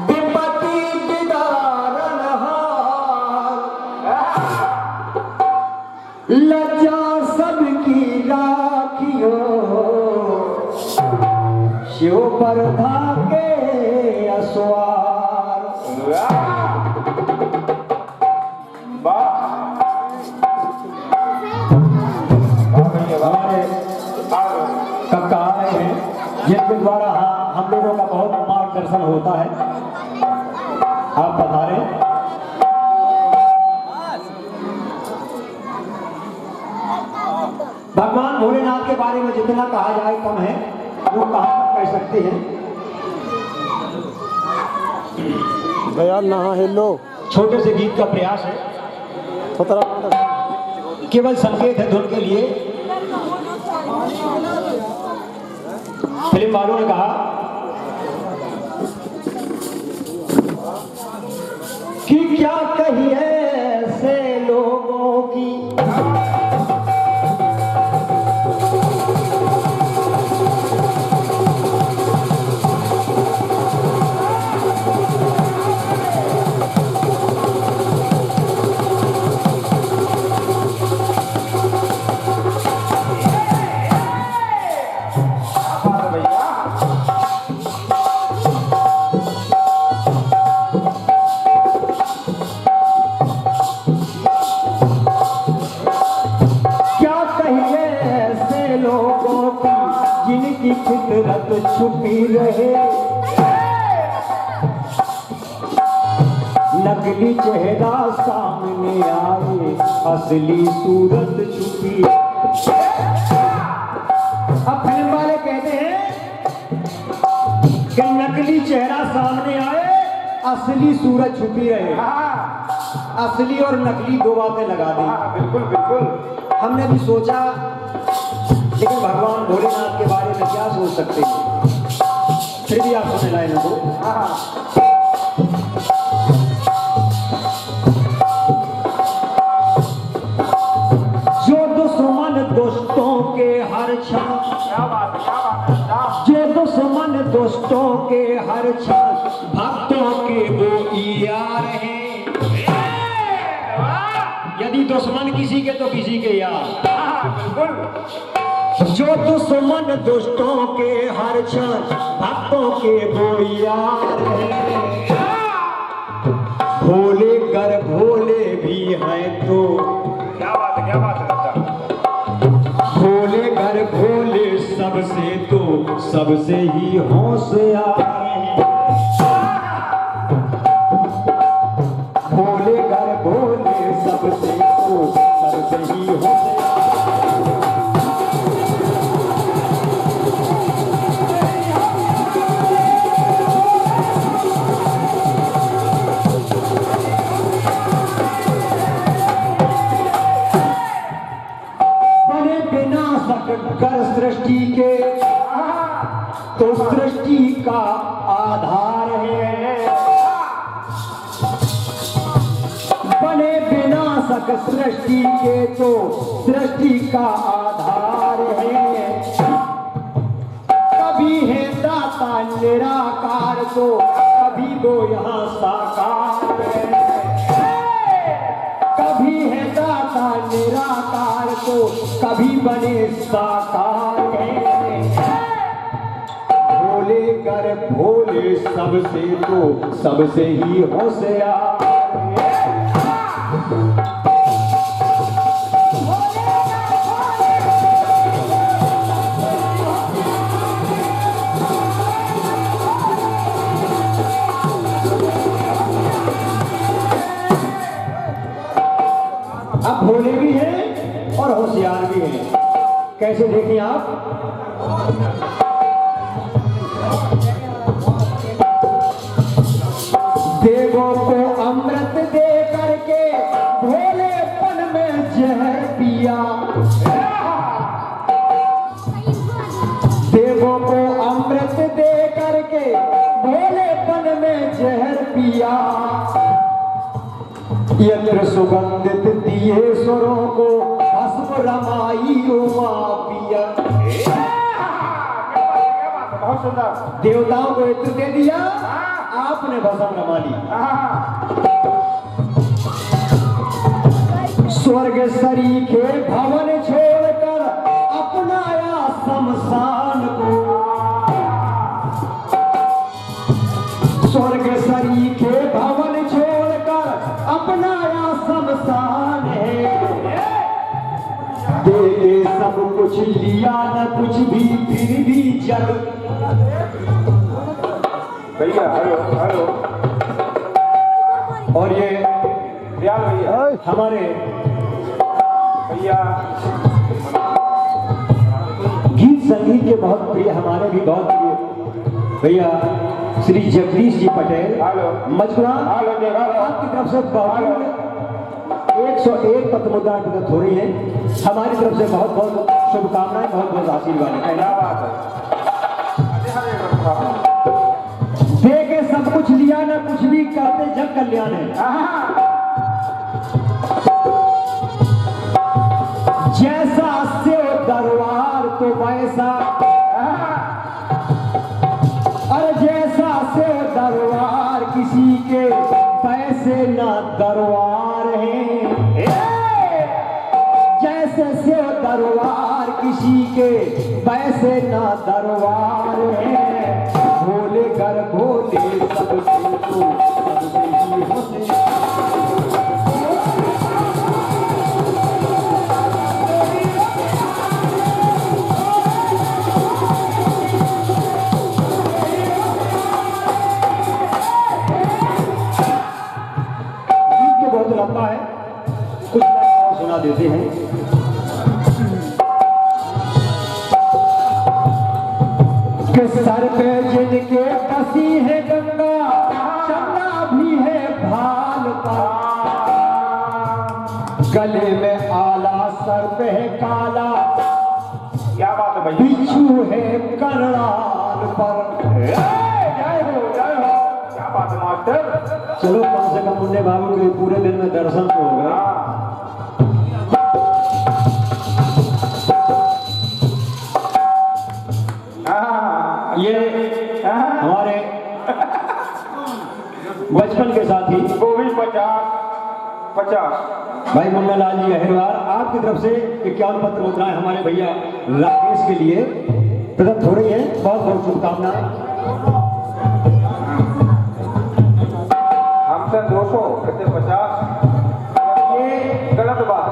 विपत्ति विदारण लज्जा सबकी राखियो शिव पर धाके असवार। कक्का आए हैं जिनके द्वारा हम लोगों का बहुत मार्गदर्शन होता है। आप पधारे। भगवान भोलेनाथ के बारे में जितना कहा जाए कम है, वो कहाँ तक कह सकते हैं। दयाल नहा हेलो छोटे से गीत का प्रयास है, केवल संकेत है धुन के लिए। फिल्म वालों ने कहा कि क्या कहिए ऐसे लोगों की जिनकी फितरत छुपी रहे, नकली चेहरा सामने आए, असली सूरत छुपी। अब फिल्म वाले कहते हैं कि नकली चेहरा सामने आए, असली सूरत छुपी रहे। असली और नकली दो बातें लगा दी। बिल्कुल बिल्कुल। हमने भी सोचा लेकिन भगवान भोलेनाथ के बारे में क्या सोच सकते हैं, फिर भी आप सुने लाए लोगों। जो दुश्मन दोस्तों के हर क्षण, जो दुश्मन दोस्तों के हर क्षण भक्तों के वो यार हैं। यदि दुश्मन किसी के तो किसी के यार। बिल्कुल। जो दुश्मन दोस्तों के हर क्षण भक्तों के वो यार हैं। भोले कर भोले भी हैं तो क्या बात है, क्या बात है। भोले कर भोले सबसे तो सबसे ही होशियार हैं। भोले कर भोले सबसे तो सबसे ही होशियार। कर सृष्टि के तो सृष्टि का आधार है, बने विनाशक सृष्टि के तो सृष्टि का आधार है। कभी है दाता निराकार तो कभी वो यहाँ साकार है। कभी है दाता निराकार तो कभी बने साकार है। भोले कर भोले सबसे तो सबसे ही होशियार है। अब भोले भी हैं और होशियार भी हैं। कैसे देखिए आप, देवों को अमृत दे करके भोलेपन में जहर पिया। देवों को अमृत दे करके भोलेपन में जहर पिया। यत्र सुगंधित दिए स्वरों को भस्म रमाई उमा पिया। बहुत सुंदर। देवताओं को इत्र दे दिया, हाँ। आपने भस्म रमा ली। हाँ। स्वर्ग सरीखे भवन छोड़कर अपनाया शमशान को। स्वर्ग सरीखे भवन छोड़कर अपनाया शमशान है। दे सब कुछ लिया न कुछ भी, फिर भी जग। भैया हेलो हेलो। और ये दयाल भैया हमारे भैया गीत संगीत के बहुत प्रिय, हमारे भी बहुत प्रिय भैया श्री जगदीश जी पटेल हेलो मजकुरा हेलो देखा आपकी तरफ से बहुत 101 पत्रमुद्रा प्रदत्त हो रही है। हमारी तरफ से बहुत बहुत शुभकामनाएं, बहुत बहुत आशीर्वाद है। क्या बात है। दे के सब कुछ लिया ना कुछ भी, करते जग कल्याण है। जैसा सेव दरबार तो वैसा, और जैसा सेव दरबार किसी के पैसे ना दरबार है। जैसे सेव दरबार किसी के पैसे ना दरबार है। भोले घर भोले सबसे तो सबसे ही होते। बहुत लंबा है, कुछ और सुना देते हैं। कि सर पे जिनके बसी है गंगा, चंदा भी है भाल पर। गले में आला, सर पे है काला, क्या बात है भैया। बिच्छू है करनाल पर। जय हो जय हो। क्या बात है मास्टर। चलो कम से कम मुन्ने बाबू के पूरे दिन में दर्शन तो हो गया। ये हमारे बचपन के साथी वो भी 50 भाई मुन्ना लाल जी अहिरवार, आपकी तरफ से 51 पत्र मुद्राएं हमारे भैया राकेश के लिए प्रदत्त हो रही है। बहुत बहुत शुभकामनाएं। हमसे 200 कहते 50। ये गलत बात।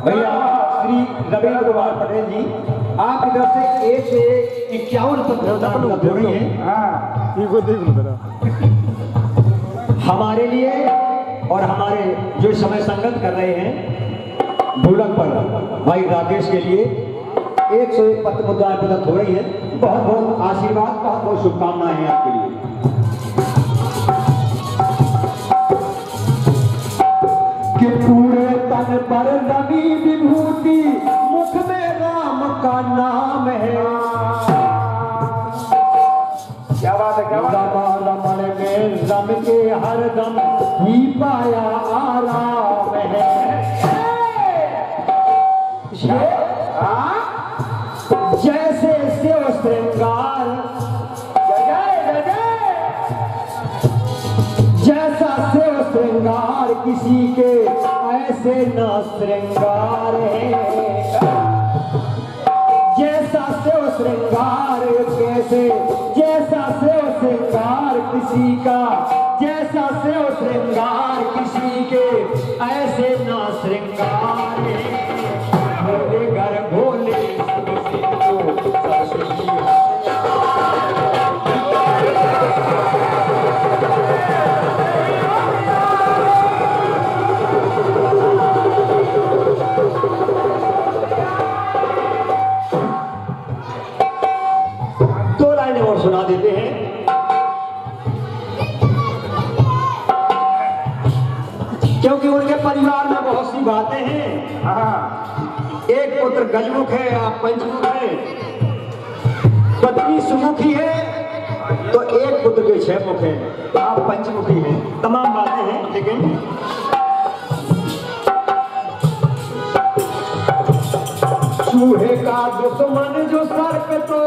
भैया श्री रविंद्र कुमार पटेल जी, आपकी तरफ से 1 से 51 पत्र मुद्राएं प्रदत्त हो रही है। हाँ इनको देख लो जरा। हमारे लिए और हमारे जो इस समय संगत कर रहे हैं ढोलक पर भाई राकेश के लिए 101 पत्र मुद्राएं प्रदत्त हो रही है। बहुत बहुत आशीर्वाद, बहुत बहुत शुभकामनाएं हैं आपके लिए। कि पूरे तन पर रवि विभूति, मुख में राम का नाम है। क्या बात है। क्या बात है। रमण में रम के हरदम ही पाया आराम है। जैसे शिव श्रृंगार, जैसा शिव श्रृंगार किसी के ऐसे न श्रृंगार है। जैसा शिव श्रृंगार कैसे, जैसा शिव श्रृंगार किसी का, जैसा शिव श्रृंगार किसी के ऐसे न श्रृंगार है। भोले घर भोले सबसे तो सबसे ही और सुना देते हैं। क्योंकि उनके परिवार में बहुत सी बातें हैं। हाँ एक पुत्र गजमुख है, आप पंचमुख है, पत्नी सुमुखी है, तो एक पुत्र के 6 मुख है, आप पंचमुखी हैं। तमाम बातें हैं, लेकिन चूहे का दुश्मन जो सर्प तो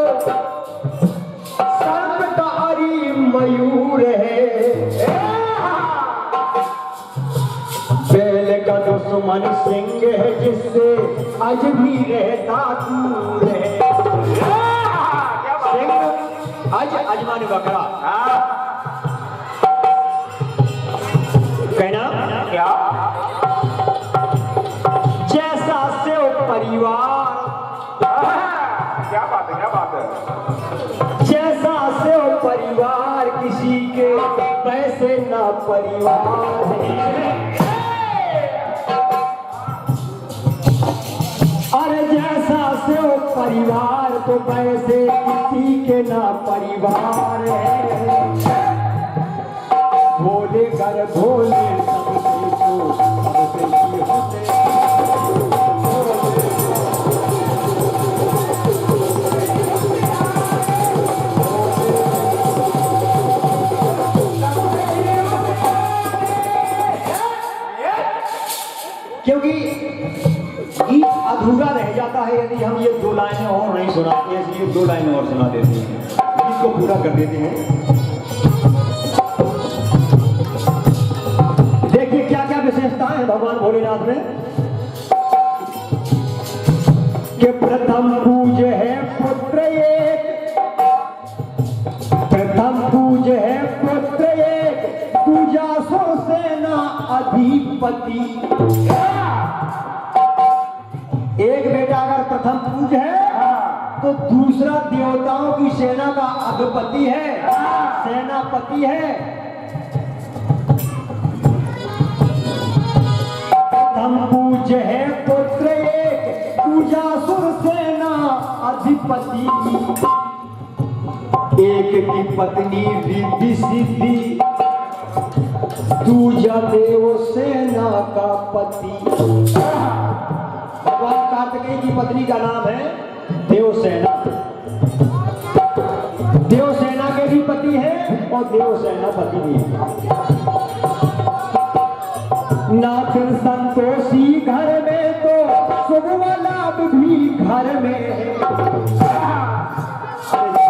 कोई मयूर है, बैल का दुश्मन सिंह है जिससे आज भी रहता दूर है। सिंह आज अजमान बकरा कहना क्या? जैसा से परिवार, क्या बात है, क्या बात है? जैसा से परिवार किसी के पैसे ना परिवार है। अरे जैसा से परिवार तो पैसे किसी के ना परिवार है। भोले घर भोले सबसे को सबसे ही होते। क्योंकि गीत अधूरा रह जाता है यदि हम ये दो लाइनें और नहीं सुनाते हैं, इसलिए दो लाइनें और सुना देते हैं, गीत को पूरा कर देते हैं। देखिए क्या क्या विशेषताएं हैं भगवान भोलेनाथ में कि प्रथम पूज है पुत्र एक, प्रथम पूज है पुत्र एक, पूजा सो सेना अधिपति। एक बेटा अगर प्रथम पूज है तो दूसरा देवताओं की सेना का अधिपति है, सेनापति है। प्रथम पूज है पुत्र एक, पूजा सुर सेना अधिपति। एक की पत्नी रिद्धि सिद्धि, दूजा देव सेना का पति। भगवान कार्तिकेय की पत्नी का नाम है देवसेना। देवसेना के भी पति है और देवसेना पति भी है। नाथ संतोषी घर में तो शुभ लाभ भी घर में है।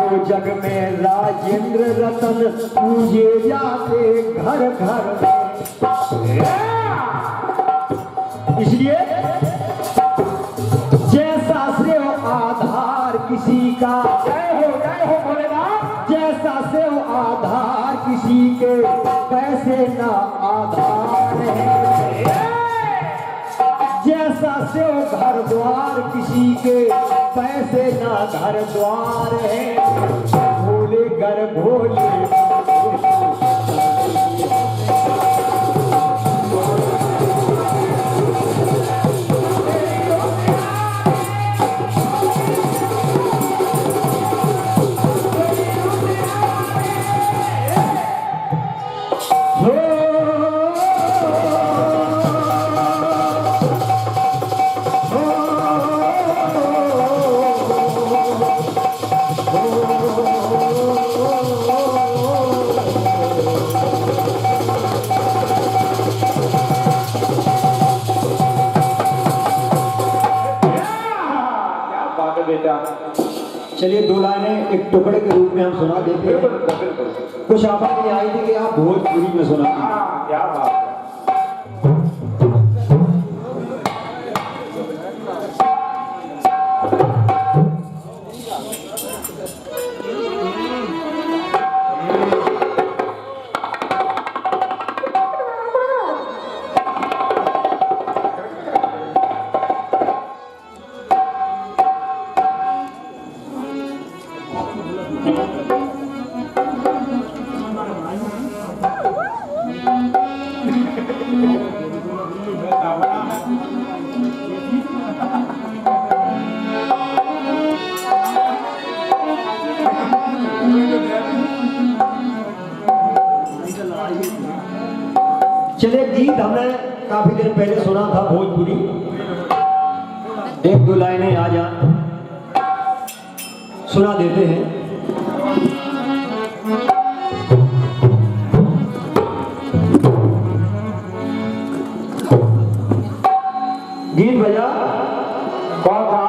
जो जग में राजेंद्र रतन पूजे जाते घर घर में। इसलिए जैसा से आधार किसी का, जय हो भोलेनाथ, जैसा से आधार किसी के पैसे ना आधार है। जैसा से घर द्वार किसी के पैसे ना घर द्वार है। भोले घर भोले चलिए दो लाइनें एक टुकड़े के रूप में हम सुना देते हैं। कुछ आवाज नहीं आई थी कि आप भोजपुरी में सुना दीजिए। क्या बात है। चलिए गीत हमने काफी दिन पहले सुना था भोजपुरी, एक दो लाइनें आज सुना देते हैं। गीत बजा कौन था?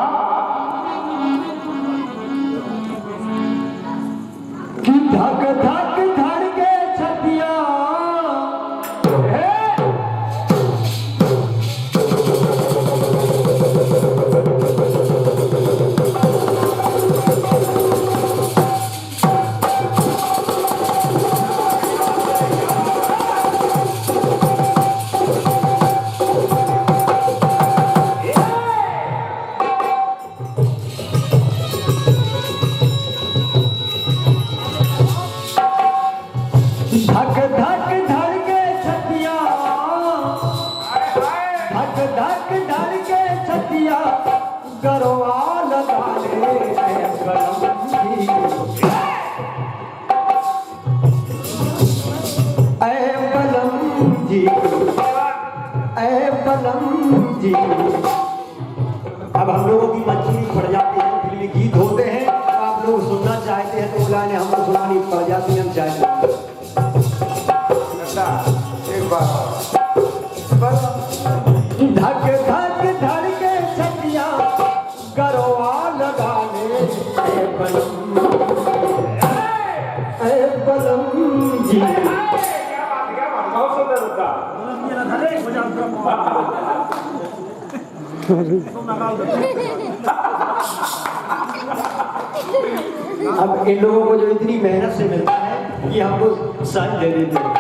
कि धक धक धक धक धड़के छतिया, धक धक धड़के छतिया, गरवा लगा ले कलम जी, ऐ बलम जी, ऐ बलम जी। अब हम लोगों की मंजूरी पड़ जाती है, फिल्मी गीत होते हैं, आप लोग सुनना चाहते हैं तो बुलाने, हमको सुनानी पड़ जाती है, हम चाहते हैं। एक बात धक धक धड़के छतिया, गरवा लगा ले ऐ बलम, ऐ बलम जी। बहुत सुंदर होता। अब इन लोगों को जो इतनी मेहनत से मिलता है ये हमको साइन दे देते हैं।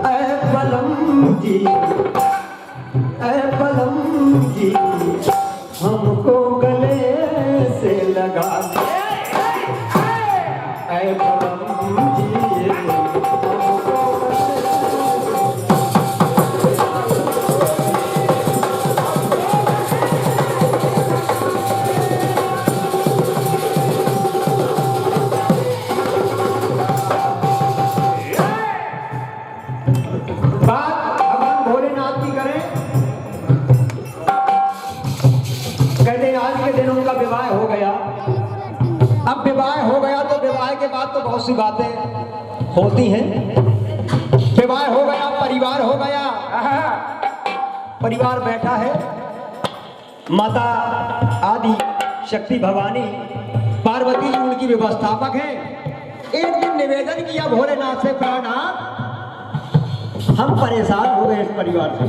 ऐ बलम जी, ऐ बलम जी, हमको गले से लगा दे ऐ बलम जी, हमको बात भगवान भोलेनाथ की करें। कहते हैं आज के दिन उनका विवाह हो गया। अब विवाह हो गया तो विवाह के बाद तो बहुत सी बातें होती हैं। विवाह हो गया, परिवार हो गया, परिवार बैठा है, माता आदि शक्ति भवानी पार्वती जी उनकी व्यवस्थापक है। एक दिन निवेदन किया भोलेनाथ से, प्राणनाथ हम परेशान हो गए इस परिवार से,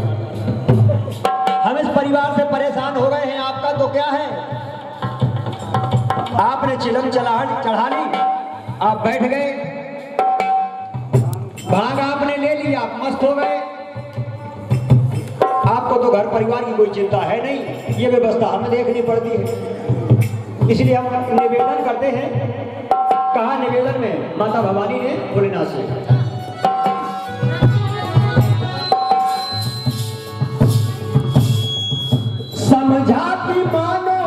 हम इस परिवार से परेशान हो गए हैं। आपका तो क्या है, आपने चिलम चढ़ा ली, आप बैठ गए, भाग आपने ले लिया, आप मस्त हो गए। आपको तो घर परिवार की कोई चिंता है नहीं, ये व्यवस्था हमें देखनी पड़ती है। इसलिए हम निवेदन करते हैं। कहा निवेदन में माता भवानी ने भोलेनाथ से, समझाती मानो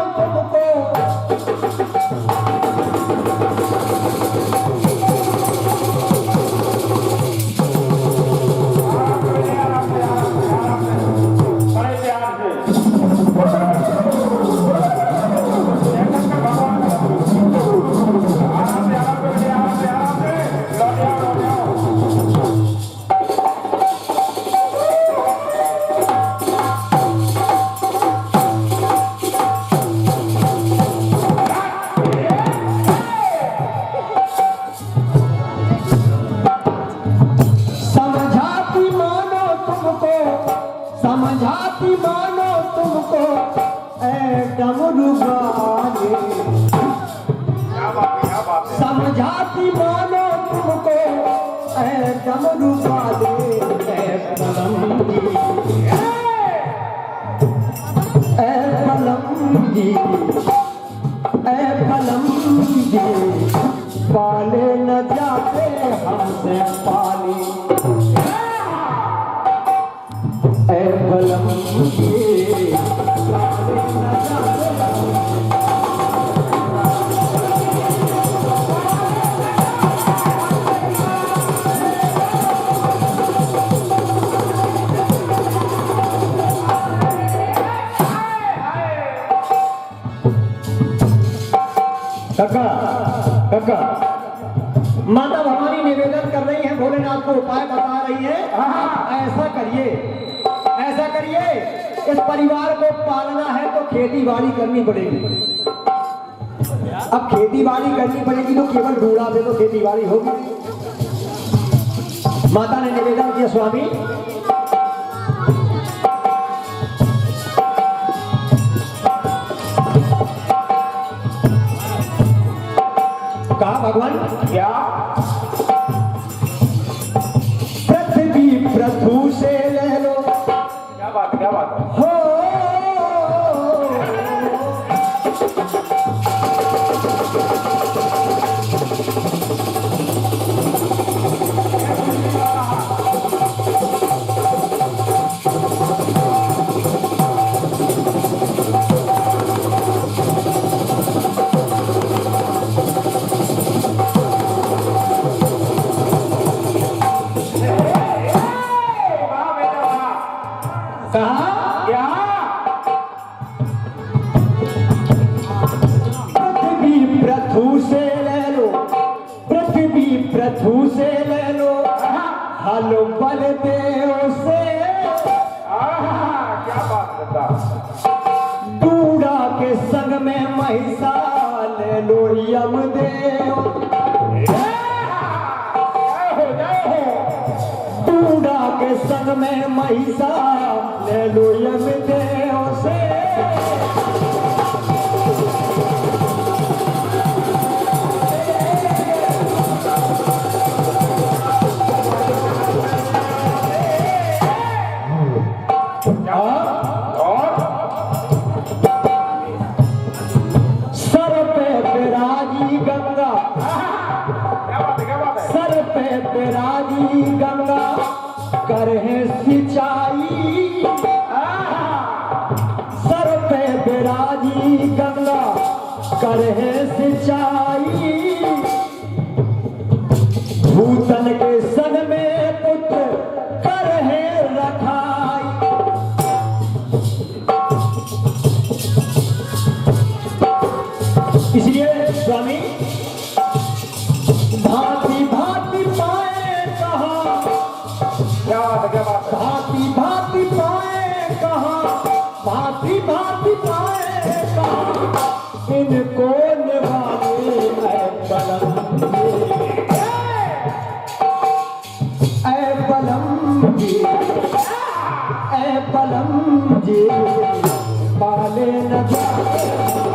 तुमको, समझाती मानो तुमको ऐ डमरू वाले, समझाती मानो तुमको ऐ डमरू वाले, ऐ बलम जी, ऐ बलम जी, ऐ बलम जी, पाले न जाते हमसे पाली, ऐ बलम जी, पाले न जाते। काका माता भवानी निवेदन कर रही है, भोलेनाथ को उपाय बता रही है। ऐसा करिए, ऐसा करिए, इस परिवार को पालना है तो खेती बाड़ी करनी पड़ेगी। अब खेती बाड़ी करनी पड़ेगी तो केवल ढूंढा दे तो खेती बाड़ी होगी। माता ने निवेदन किया, स्वामी कहा भगवान क्या पृथ्वी पृथु से ले लो। क्या बात हो नथु से ले लो हल बलदेव से। क्या बात करता। दूड़ा के संग में महिषा ले लो यमदेव। दूड़ा के संग में महिषा ले लो यमदेव से। सर पे विराजी गंगा, सर पे विराजी गंगा करहे सिंचाई। सर पे विराजी गंगा करहे सिंचाई। भूतन के सन में पुत्र करहे रखाई। इसलिए स्वामी भांति भांति पाए कहा, क्या बात है, क्या बात है। भांति भांति पाए कहा, भांति भांति पाए कहा, इनको निभाने ऐ बलम जी, ऐ बलम जी पाले न जाए।